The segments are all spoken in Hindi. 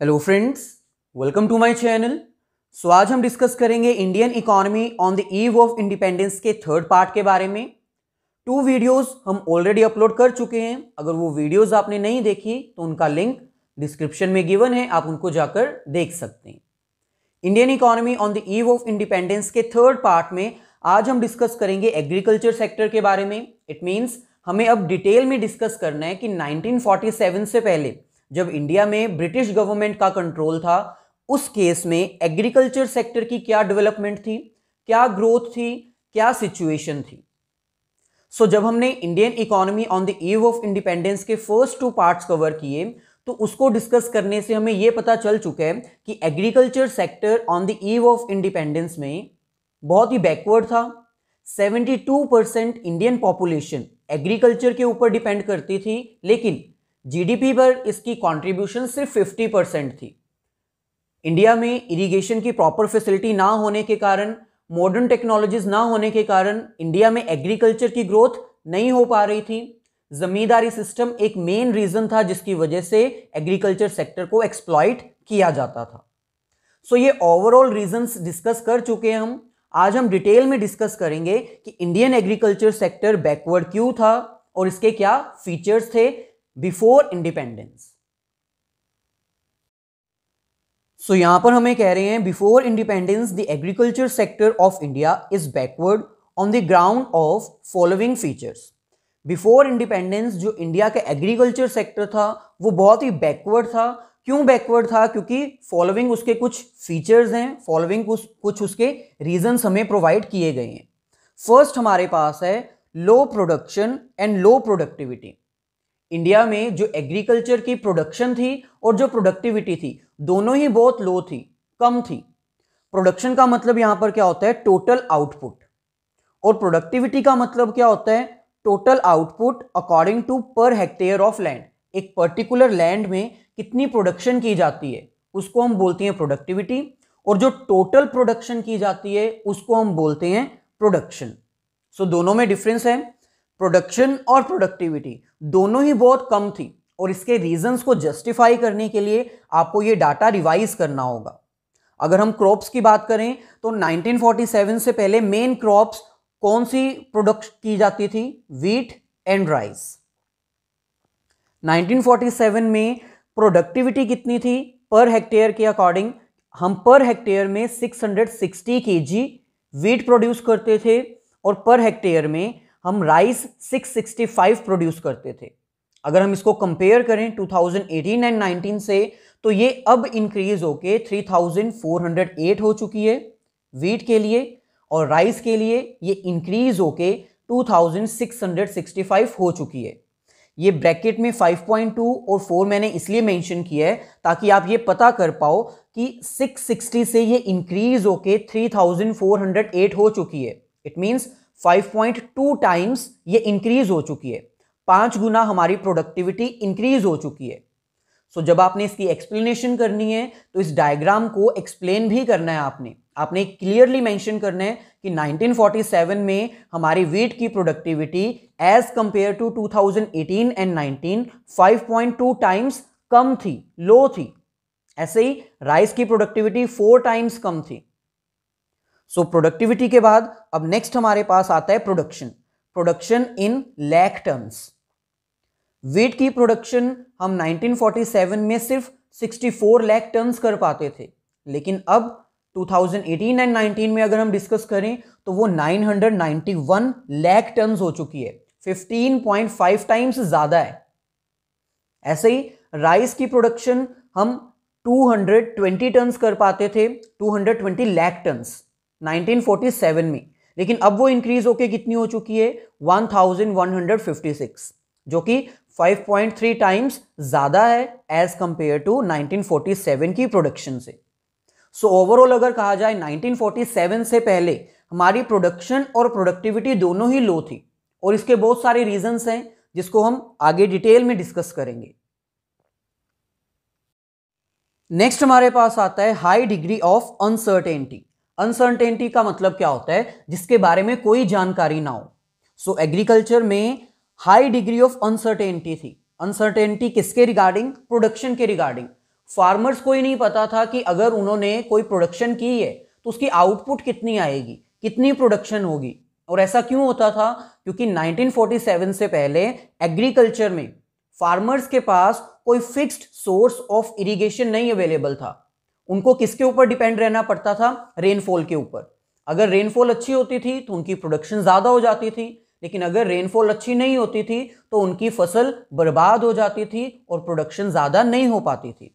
Hello friends, welcome to my channel. आज हम डिस्कस करेंगे Indian economy on the eve of independence के थर्ड पार्ट के बारे में। 2 वीडियोस हम ऑलरेडी अपलोड कर चुके हैं। अगर वो वीडियोस आपने नहीं देखी तो उनका लिंक डिस्क्रिप्शन में गिवन है, आप उनको जाकर देख सकते हैं। Indian economy on the eve of independence के थर्ड पार्ट में आज हम डिस्कस करेंगे एग्रीकल्चर सेक्टर के बारे में। इट मीन्स हमें अब डिटेल में डिस्कस करना है कि 1947 से पहले जब इंडिया में ब्रिटिश गवर्नमेंट का कंट्रोल था, उस केस में एग्रीकल्चर सेक्टर की क्या डेवलपमेंट थी, क्या ग्रोथ थी, क्या सिचुएशन थी। जब हमने Indian economy on the eve of independence के फर्स्ट 2 पार्ट्स कवर किए तो उसको डिस्कस करने से हमें यह पता चल चुका है कि agriculture sector on the eve of independence में बहुत ही बैकवर्ड था। 72% इंडियन पॉपुलेशन एग्रीकल्चर के ऊपर डिपेंड करती थी, लेकिन जीडीपी पर इसकी कंट्रीब्यूशन सिर्फ 50% थी। इंडिया में इरिगेशन की प्रॉपर फैसिलिटी ना होने के कारण, मॉडर्न टेक्नोलॉजीज ना होने के कारण इंडिया में एग्रीकल्चर की ग्रोथ नहीं हो पा रही थी। जमींदारी सिस्टम एक मेन रीजन था जिसकी वजह से एग्रीकल्चर सेक्टर को एक्सप्लॉइट किया जाता था। ये ओवरऑल रीजंस डिस्कस कर चुके हैं हम। आज हम डिटेल में डिस्कस करेंगे कि इंडियन एग्रीकल्चर सेक्टर बैकवर्ड क्यों था और इसके क्या फीचर्स थे बिफोर इंडिपेंडेंस। यहां पर हमें कह रहे हैं before independence the agriculture sector of India is backward on the ground of following features. Before independence जो इंडिया का एग्रीकल्चर सेक्टर था वो बहुत ही बैकवर्ड था। क्यों बैकवर्ड था? क्योंकि फॉलोइंग उसके कुछ फीचर्स हैं, फॉलोइंग कुछ उसके रीजंस हमें प्रोवाइड किए गए हैं। फर्स्ट हमारे पास है low production and low productivity. India में जो एग्रीकल्चर की प्रोडक्शन थी और जो प्रोडक्टिविटी थी दोनों ही बहुत लो थी, कम थी। प्रोडक्शन का मतलब यहां पर क्या होता है? Total output. और प्रोडक्टिविटी का मतलब क्या होता है? Total output according to per hectare of land. एक पर्टिकुलर लैंड में कितनी प्रोडक्शन की जाती है उसको हम बोलते हैं प्रोडक्टिविटी, और जो टोटल प्रोडक्शन की जाती है उसको हम बोलते हैं प्रोडक्शन। दोनों में डिफरेंस है। प्रोडक्शन और प्रोडक्टिविटी दोनों ही बहुत कम थी और इसके रीजंस को जस्टिफाई करने के लिए आपको ये डाटा रिवाइज करना होगा। अगर हम क्रॉप्स की बात करें तो 1947 से पहले मेन क्रॉप्स कौन सी प्रोडक्ट की जाती थी? Wheat and rice. 1947 में प्रोडक्टिविटी कितनी थी पर हेक्टेयर के अकॉर्डिंग? हम पर हेक्टेयर में 660 केजी व्हीट प्रोड्यूस करते थे और पर हेक्टेयर में हम राइस 665 प्रोड्यूस करते थे। अगर हम इसको कंपेयर करें 2018 एंड 19 से तो ये अब इंक्रीज होके 3408 हो चुकी है व्हीट के लिए, और राइस के लिए ये इंक्रीज होके 2665 हो चुकी है। ये ब्रैकेट में 5.2 और 4 मैंने इसलिए मेंशन किया है ताकि आप ये पता कर पाओ कि 660 से ये इंक्रीज होके 3408 हो चुकी है। इट मींस 5.2 टाइम्स ये इंक्रीज हो चुकी है। 5 गुना हमारी प्रोडक्टिविटी इंक्रीज हो चुकी है। जब आपने इसकी एक्सप्लेनेशन करनी है तो इस डायग्राम को एक्सप्लेन भी करना है। आपने क्लियरली मेंशन करना है कि 1947 में हमारी व्हीट की productivity as compared to 2018 and 19 5.2 times कम थी, लो थी। ऐसे ही राइस की प्रोडक्टिविटी 4 टाइम्स कम थी। प्रोडक्टिविटी के बाद अब नेक्स्ट हमारे पास आता है production in lakh tons. Wheat की प्रोडक्शन हम 1947 में सिर्फ 64 लाख टन्स कर पाते थे, लेकिन अब 2018 एंड 19 में अगर हम डिस्कस करें तो वो 991 लाख टन्स हो चुकी है। 15.5 टाइम्स ज्यादा है। ऐसे ही राइस की प्रोडक्शन हम 220 टन्स कर पाते थे, 220 लाख टन्स 1947 में, लेकिन अब वो इंक्रीज होके कितनी हो चुकी है? 1156, जो कि 5.3 टाइम्स ज्यादा है एज कंपेयर टू 1947 की प्रोडक्शन से। ओवरऑल अगर कहा जाए 1947 से पहले हमारी प्रोडक्शन और प्रोडक्टिविटी दोनों ही लो थी, और इसके बहुत सारे रीजंस हैं जिसको हम आगे डिटेल में डिस्कस करेंगे। नेक्स्ट हमारे पास आता है high degree of uncertainty. Uncertainty का मतलब क्या होता है? जिसके बारे में कोई जानकारी ना हो। एग्रीकल्चर में हाई डिग्री ऑफ अनसर्टेनिटी थी। अनसर्टेनिटी किसके रिगार्डिंग? प्रोडक्शन के रिगार्डिंग। फार्मर्स को ही नहीं पता था कि अगर उन्होंने कोई प्रोडक्शन की है तो उसकी आउटपुट कितनी आएगी, कितनी प्रोडक्शन होगी। और ऐसा क्यों होता था? क्योंकि 1947 से पहले एग्रीकल्चर में फार्मर्स के पास कोई फिक्स्ड सोर्स ऑफ इरिगेशन नहीं अवेलेबल था। उनको किसके ऊपर डिपेंड रहना पड़ता था? रेनफॉल के ऊपर। अगर रेनफॉल अच्छी होती थी तो उनकी प्रोडक्शन ज़्यादा हो जाती थी, लेकिन अगर रेनफॉल अच्छी नहीं होती थी तो उनकी फसल बर्बाद हो जाती थी और प्रोडक्शन ज़्यादा नहीं हो पाती थी।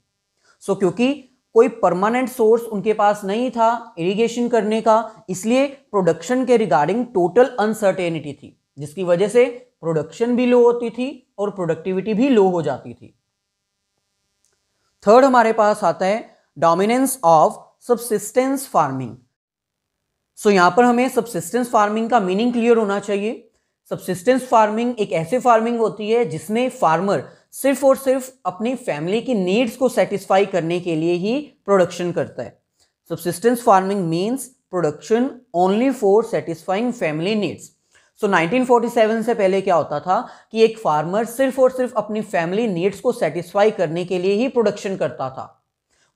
सो क्योंकि कोई परमानेंट सोर्स उनके पास नहीं था इरिगेशन करने का, इसलिए प्रोडक्शन के रिगार्डिंग टोटल अनसर्टेनिटी थी, जिसकी वजह से प्रोडक्शन भी लो होती थी और प्रोडक्टिविटी भी लो हो जाती थी। थर्ड हमारे पास आता है डोमिनेंस ऑफ सबसिस्टेंस फार्मिंग। सो यहां पर हमें सबसिस्टेंस फार्मिंग का मीनिंग क्लियर होना चाहिए। सबसिस्टेंस फार्मिंग एक ऐसे फार्मिंग होती है जिसमें फार्मर सिर्फ और सिर्फ अपनी फैमिली की नीड्स को सेटिस्फाई करने के लिए ही प्रोडक्शन करता है। Subsistence farming means production only for satisfying family needs. So 1947 से पहले क्या होता था कि एक फार्मर सिर्फ और सिर्फ अपनी फैमिली नीड्स को सेटिस्फाई करने के लिए ही प्रोडक्शन करता था।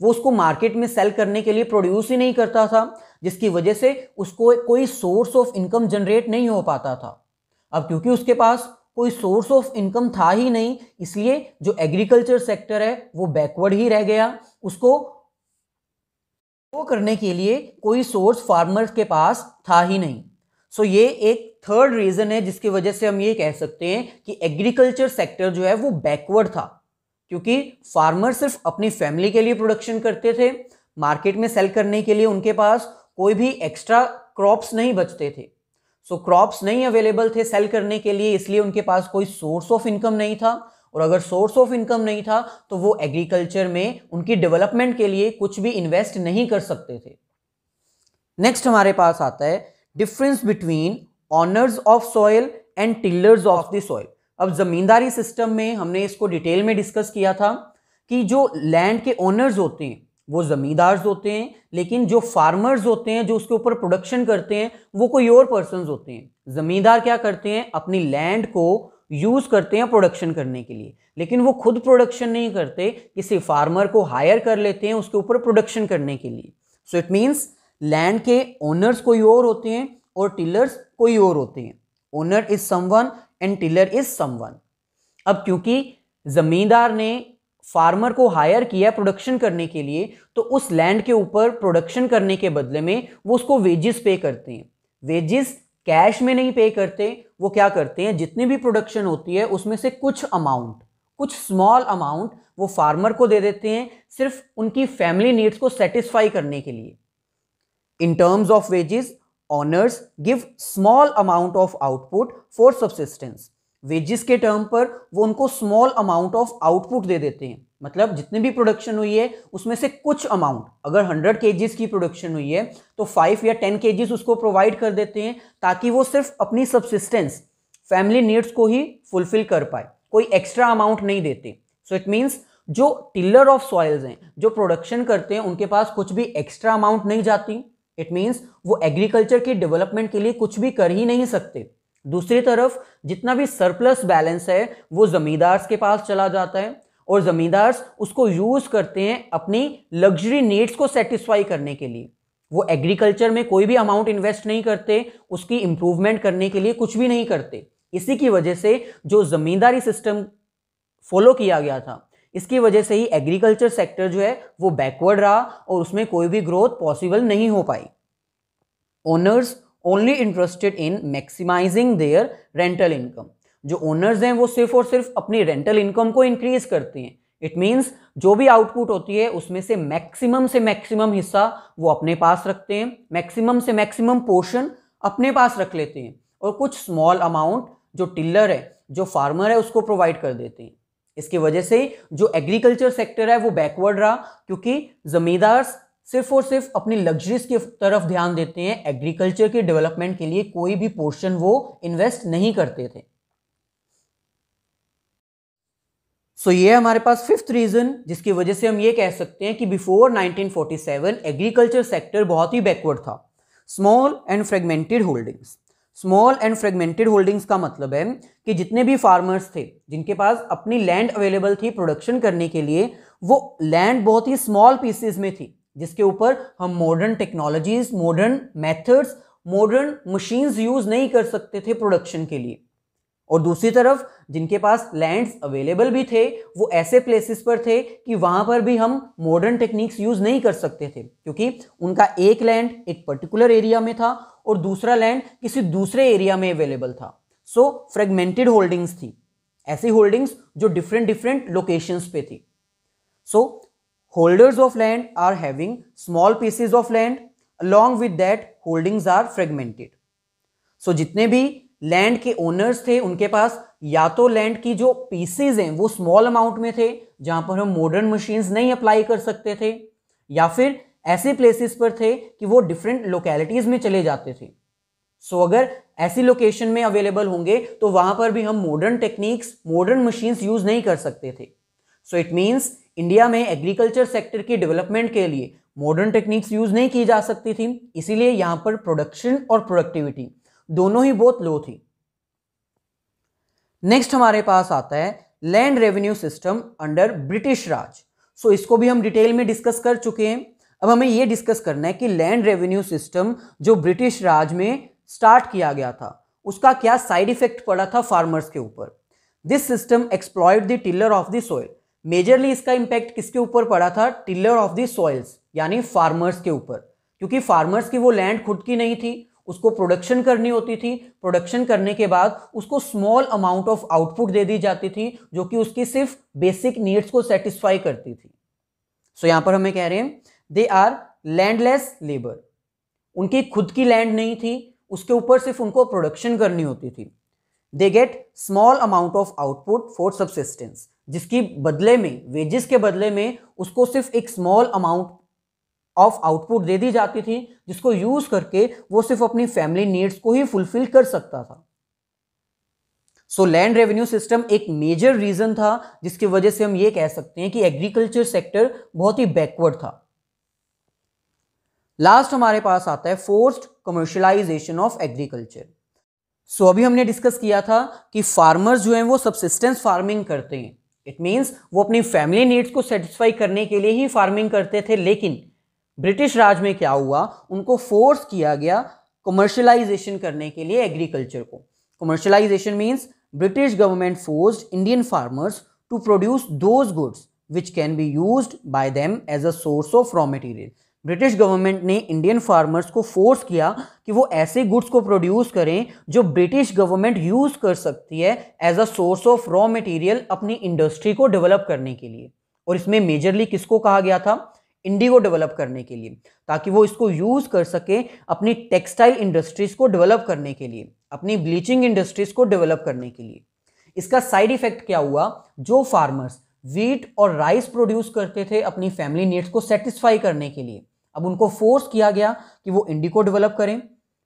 वो उसको मार्केट में सेल करने के लिए प्रोड्यूस ही नहीं करता था, जिसकी वजह से उसको कोई सोर्स ऑफ इनकम जनरेट नहीं हो पाता था। अब क्योंकि उसके पास कोई सोर्स ऑफ इनकम था ही नहीं, इसलिए जो एग्रीकल्चर सेक्टर है वो बैकवर्ड ही रह गया। उसको वो करने के लिए कोई सोर्स फार्मर्स के पास था ही नहीं। सो ये एक थर्ड रीजन है जिसकी वजह से हम ये कह सकते हैं कि एग्रीकल्चर सेक्टर जो है वो बैकवर्ड था, क्योंकि फार्मर सिर्फ अपनी फैमिली के लिए प्रोडक्शन करते थे। मार्केट में सेल करने के लिए उनके पास कोई भी एक्स्ट्रा क्रॉप्स नहीं बचते थे। सो क्रॉप्स नहीं अवेलेबल थे सेल करने के लिए, इसलिए उनके पास कोई सोर्स ऑफ इनकम नहीं था। और अगर सोर्स ऑफ इनकम नहीं था तो वो एग्रीकल्चर में उनकी डेवलपमेंट के लिए कुछ भी इन्वेस्ट नहीं कर सकते थे। नेक्स्ट हमारे पास आता है difference between honours of soil and tillers of the soil. अब जमींदारी सिस्टम में हमने इसको डिटेल में डिस्कस किया था कि जो लैंड के ओनर्स होते हैं वो जमींदार्स होते हैं, लेकिन जो फार्मर्स होते हैं जो उसके ऊपर प्रोडक्शन करते हैं वो कोई और पर्सन्स होते हैं। जमींदार क्या करते हैं? अपनी लैंड को यूज करते हैं प्रोडक्शन करने के लिए, लेकिन वो खुद प्रोडक्शन नहीं करते, किसी फार्मर को हायर कर लेते हैं उसके ऊपर प्रोडक्शन करने के लिए। सो इट मीन्स लैंड के ओनर्स कोई और होते हैं और टिलर्स कोई और होते हैं। Owner is someone and tiller is someone. अब क्योंकि जमींदार ने फार्मर को हायर किया प्रोडक्शन करने के लिए, तो उस लैंड के ऊपर प्रोडक्शन करने के बदले में वो उसको वेजेस पे करते हैं। वेजेस कैश में नहीं पे करते, वो क्या करते हैं जितनी भी प्रोडक्शन होती है उसमें से कुछ अमाउंट, कुछ स्मॉल अमाउंट वो फार्मर को दे देते हैं सिर्फ उनकी फैमिली नीड्स को सेटिस्फाई करने के लिए। In terms of wages owners give small amount of output for subsistence. Wages के टर्म पर वो उनको स्मॉल अमाउंट ऑफ आउटपुट दे देते हैं, मतलब जितनी भी प्रोडक्शन हुई है उसमें से कुछ अमाउंट, अगर 100 केजीज की प्रोडक्शन हुई है तो 5 या 10 केजीज उसको प्रोवाइड कर देते हैं ताकि वो सिर्फ अपनी सबसिस्टेंस फैमिली नीड्स को ही फुलफिल कर पाए, कोई एक्स्ट्रा अमाउंट नहीं देते। सो इट मीन्स जो टिलर ऑफ सॉइल्स हैं, जो प्रोडक्शन करते हैं, उनके पास कुछ भी एक्स्ट्रा अमाउंट नहीं जाती। इट मीन्स वो एग्रीकल्चर की डेवलपमेंट के लिए कुछ भी कर ही नहीं सकते। दूसरी तरफ जितना भी सरप्लस बैलेंस है वो जमींदार्स के पास चला जाता है और जमींदार्स उसको यूज करते हैं अपनी लग्जरी नीड्स को सेटिस्फाई करने के लिए। वो एग्रीकल्चर में कोई भी अमाउंट इन्वेस्ट नहीं करते, उसकी इंप्रूवमेंट करने के लिए कुछ भी नहीं करते। इसी की वजह से जो जमींदारी सिस्टम फॉलो किया गया था, इसकी वजह से ही एग्रीकल्चर सेक्टर जो है वो बैकवर्ड रहा और उसमें कोई भी ग्रोथ पॉसिबल नहीं हो पाई। Owners only interested in maximizing their rental income. जो ओनर्स हैं वो सिर्फ और सिर्फ अपनी रेंटल इनकम को इंक्रीज करते हैं। इट मीन्स जो भी आउटपुट होती है उसमें से मैक्सिमम हिस्सा वो अपने पास रखते हैं, मैक्सिमम से मैक्सिमम पोर्शन अपने पास रख लेते हैं और कुछ स्मॉल अमाउंट जो टिलर है, जो फार्मर है, उसको प्रोवाइड कर देते हैं। इसकी वजह से जो एग्रीकल्चर सेक्टर है वो बैकवर्ड रहा, क्योंकि जमींदार सिर्फ और सिर्फ अपनी लग्जरीज की तरफ ध्यान देते हैं, एग्रीकल्चर के डेवलपमेंट के लिए कोई भी पोर्शन वो इन्वेस्ट नहीं करते थे। सो ये हमारे पास फिफ्थ रीजन जिसकी वजह से हम ये कह सकते हैं कि बिफोर 1947 एग्रीकल्चर सेक्टर बहुत ही बैकवर्ड था। Small and fragmented holdings. Small and fragmented holdings का मतलब है कि जितने भी फार्मर्स थे जिनके पास अपनी लैंड अवेलेबल थी प्रोडक्शन करने के लिए, वो लैंड बहुत ही स्मॉल पीसेस में थी, जिसके ऊपर हम modern technologies, modern methods, modern machines use नहीं कर सकते थे प्रोडक्शन के लिए। और दूसरी तरफ जिनके पास लैंड्स अवेलेबल भी थे, वो ऐसे प्लेसेस पर थे कि वहां पर भी हम मॉडर्न टेक्निक्स यूज नहीं कर सकते थे, क्योंकि उनका एक लैंड एक पर्टिकुलर एरिया में था और दूसरा लैंड किसी दूसरे एरिया में अवेलेबल था। सो फ्रेगमेंटेड होल्डिंग्स थी, ऐसी होल्डिंग्स जो डिफरेंट डिफरेंट लोकेशंस पे थी। So holders of land are having small pieces of land, along with that holdings are fragmented। So जितने भी लैंड के ओनर्स थे उनके पास या तो लैंड की जो पीसेज हैं वो स्मॉल अमाउंट में थे जहां पर हम मॉडर्न मशीन्स नहीं अप्लाई कर सकते थे, या फिर ऐसे प्लेसेस पर थे कि वो डिफरेंट लोकेलिटीज में चले जाते थे। सो अगर ऐसी लोकेशन में अवेलेबल होंगे तो वहां पर भी हम modern techniques, modern machines use नहीं कर सकते थे। सो इट मीन्स इंडिया में एग्रीकल्चर सेक्टर की डेवलपमेंट के लिए मॉडर्न टेक्निक्स यूज नहीं की जा सकती थी, इसीलिए यहां पर प्रोडक्शन और प्रोडक्टिविटी दोनों ही बहुत लो थी। नेक्स्ट हमारे पास आता है land revenue system under British Raj. So इसको भी हम डिटेल में डिस्कस कर चुके हैं। अब हमें यह डिस्कस करना है कि लैंड रेवेन्यू सिस्टम जो ब्रिटिश राज में स्टार्ट किया गया था उसका क्या साइड इफेक्ट पड़ा था फार्मर्स के ऊपर। This system exploit the tiller of the soil. Majorly इसका इंपैक्ट किसके ऊपर पड़ा था? टिलर ऑफ द सॉइल्स, यानी फार्मर्स के ऊपर, क्योंकि फार्मर्स की वो लैंड खुद की नहीं थी, उसको प्रोडक्शन करनी होती थी। प्रोडक्शन करने के बाद उसको स्मॉल अमाउंट ऑफ आउटपुट दे दी जाती थी जो कि उसकी सिर्फ बेसिक नीड्स को सेटिस्फाई करती थी। सो यहां पर हमें कह रहे हैं दे आर लैंडलेस लेबर। उनकी खुद की लैंड नहीं थी, उसके ऊपर सिर्फ उनको प्रोडक्शन करनी होती थी। They get small amount of output for subsistence, जिसकी बदले में, वेजेस के बदले में उसको सिर्फ एक स्मॉल अमाउंट ऑफ आउटपुट दे दी जाती थी जिसको यूज करके वो सिर्फ अपनी फैमिली नीड्स को ही फुलफिल कर सकता था। सो लैंड रेवेन्यू सिस्टम एक मेजर रीजन था जिसकी वजह से हम ये कह सकते हैं कि एग्रीकल्चर सेक्टर बहुत ही बैकवर्ड था। लास्ट हमारे पास आता है फोर्स्ड कमर्शियलाइजेशन ऑफ एग्रीकल्चर। सो अभी हमने डिस्कस किया था कि फार्मर्स जो हैं वो सबसिस्टेंस फार्मिंग करते हैं। इट मींस वो अपनी फैमिली नीड्स को सेटिस्फाई करने के लिए ही फार्मिंग करते थे, लेकिन ब्रिटिश राज में क्या हुआ, उनको फोर्स किया गया कमर्शियलाइजेशन करने के लिए एग्रीकल्चर को। Commercialization means British government forced Indian farmers to produce those goods which can be used by them as a source of raw material. British government ने इंडियन फार्मर्स को फोर्स किया कि वो ऐसे गुड्स को प्रोड्यूस करें जो ब्रिटिश गवर्नमेंट यूज कर सकती है as a source of raw material अपनी इंडस्ट्री को डेवलप करने के लिए। और इसमें मेजरली किसको कहा गया था? इंडिगो डेवलप करने के लिए, ताकि वो इसको यूज कर सके अपनी टेक्सटाइल इंडस्ट्रीज को डेवलप करने के लिए, अपनी ब्लीचिंग इंडस्ट्रीज को डेवलप करने के लिए। इसका साइड इफेक्ट क्या हुआ? जो फार्मर्स व्हीट और राइस प्रोड्यूस करते थे अपनी फैमिली नीड्स को सेटिस्फाई करने के लिए, अब उनको फोर्स किया गया कि वो इंडिगो डेवलप करें।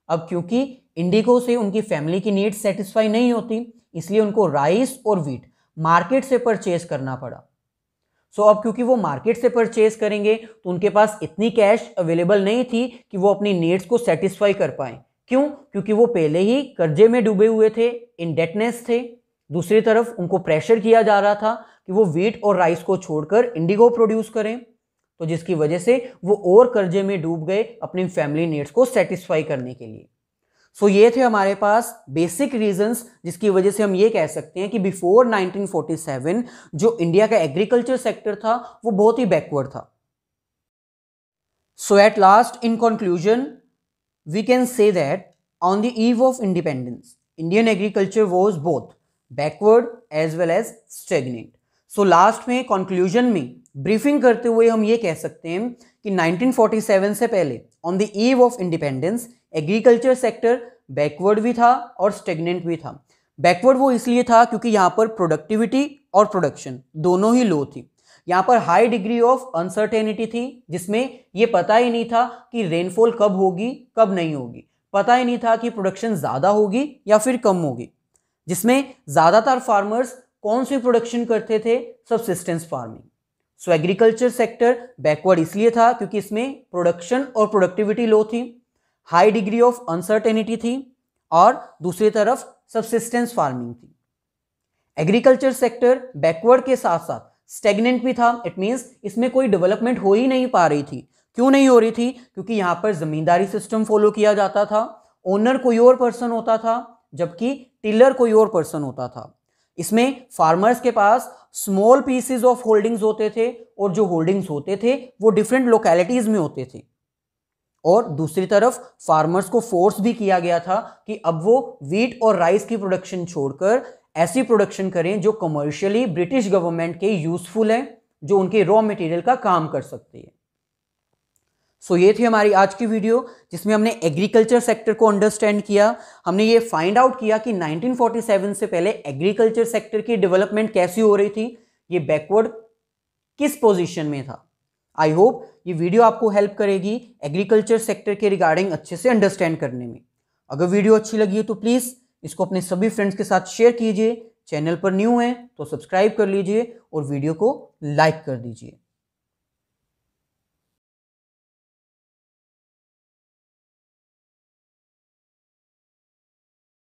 अब क्योंकि इंडिगो से उनकी फैमिली की नीड्स सेटिस्फाई नहीं होती, इसलिए उनको राइस और व्हीट मार्केट से परचेज करना पड़ा। सो अब क्योंकि वो मार्केट से परचेज करेंगे तो उनके पास इतनी कैश अवेलेबल नहीं थी कि वो अपनी नीड्स को सेटिस्फाई कर पाए। क्यों? क्योंकि वो पहले ही कर्जे में डूबे हुए थे, इंडेटनेस थे। दूसरी तरफ उनको प्रेशर किया जा रहा था कि वो व्हीट और राइस को छोड़कर इंडिगो प्रोड्यूस करें, तो जिसकी वजह से वो और कर्जे में डूब गए अपनी फैमिली नीड्स को सेटिस्फाई करने के लिए। सो ये थे हमारे पास बेसिक रीजंस जिसकी वजह से हम ये कह सकते हैं कि बिफोर 1947 जो इंडिया का एग्रीकल्चर सेक्टर था वो बहुत ही बैकवर्ड था। So at last, in conclusion, we can say that on the eve of independence Indian agriculture was both backward as well as stagnant. So last में कंक्लूजन में ब्रीफिंग करते हुए हम ये कह सकते हैं कि 1947 से पहले on the eve of independence agriculture sector backward भी था और स्टेगनेंट भी था। बैकवर्ड वो इसलिए था क्योंकि यहाँ पर प्रोडक्टिविटी और प्रोडक्शन दोनों ही लो थी। यहाँ पर हाई डिग्री ऑफ अनसर्टेनिटी थी, जिसमें ये पता ही नहीं था कि रेनफॉल कब होगी कब नहीं होगी, पता ही नहीं था कि प्रोडक्शन ज़्यादा होगी या फिर कम होगी, जिसमें ज़्यादातर फार्मर्स कौन सी प्रोडक्शन करते थे? Subsistence farming. सो एग्रीकल्चर सेक्टर बैकवर्ड इसलिए था क्योंकि इसमें प्रोडक्शन और प्रोडक्टिविटी लो थी, हाई डिग्री ऑफ अनसर्टेनिटी थी और दूसरी तरफ सबसिस्टेंस फार्मिंग थी। एग्रीकल्चर सेक्टर बैकवर्ड के साथ साथ स्टेगनेंट भी था, इट मीन्स इसमें कोई डेवलपमेंट हो ही नहीं पा रही थी। क्यों नहीं हो रही थी? क्योंकि यहाँ पर जमींदारी सिस्टम फॉलो किया जाता था, ओनर कोई और पर्सन होता था जबकि टिलर कोई और पर्सन होता था। इसमें फार्मर्स के पास स्मॉल पीसेस ऑफ होल्डिंग्स होते थे और जो होल्डिंग्स होते थे वो डिफरेंट लोकेलिटीज में होते थे। और दूसरी तरफ फार्मर्स को फोर्स भी किया गया था कि अब वो व्हीट और राइस की प्रोडक्शन छोड़कर ऐसी प्रोडक्शन करें जो कमर्शियली ब्रिटिश गवर्नमेंट के यूजफुल है, जो उनके रॉ मटेरियल का काम कर सकती है। सो ये थी हमारी आज की वीडियो जिसमें हमने एग्रीकल्चर सेक्टर को अंडरस्टैंड किया। हमने ये फाइंड आउट किया कि 1947 से पहले एग्रीकल्चर सेक्टर की डेवलपमेंट कैसी हो रही थी, ये बैकवर्ड किस पोजीशन में था। आई होप ये वीडियो आपको हेल्प करेगी एग्रीकल्चर सेक्टर के रिगार्डिंग अच्छे से अंडरस्टैंड करने में। अगर वीडियो अच्छी लगी है तो प्लीज़ इसको अपने सभी फ्रेंड्स के साथ शेयर कीजिए। चैनल पर न्यू हैं तो सब्सक्राइब कर लीजिए और वीडियो को लाइक कर दीजिए।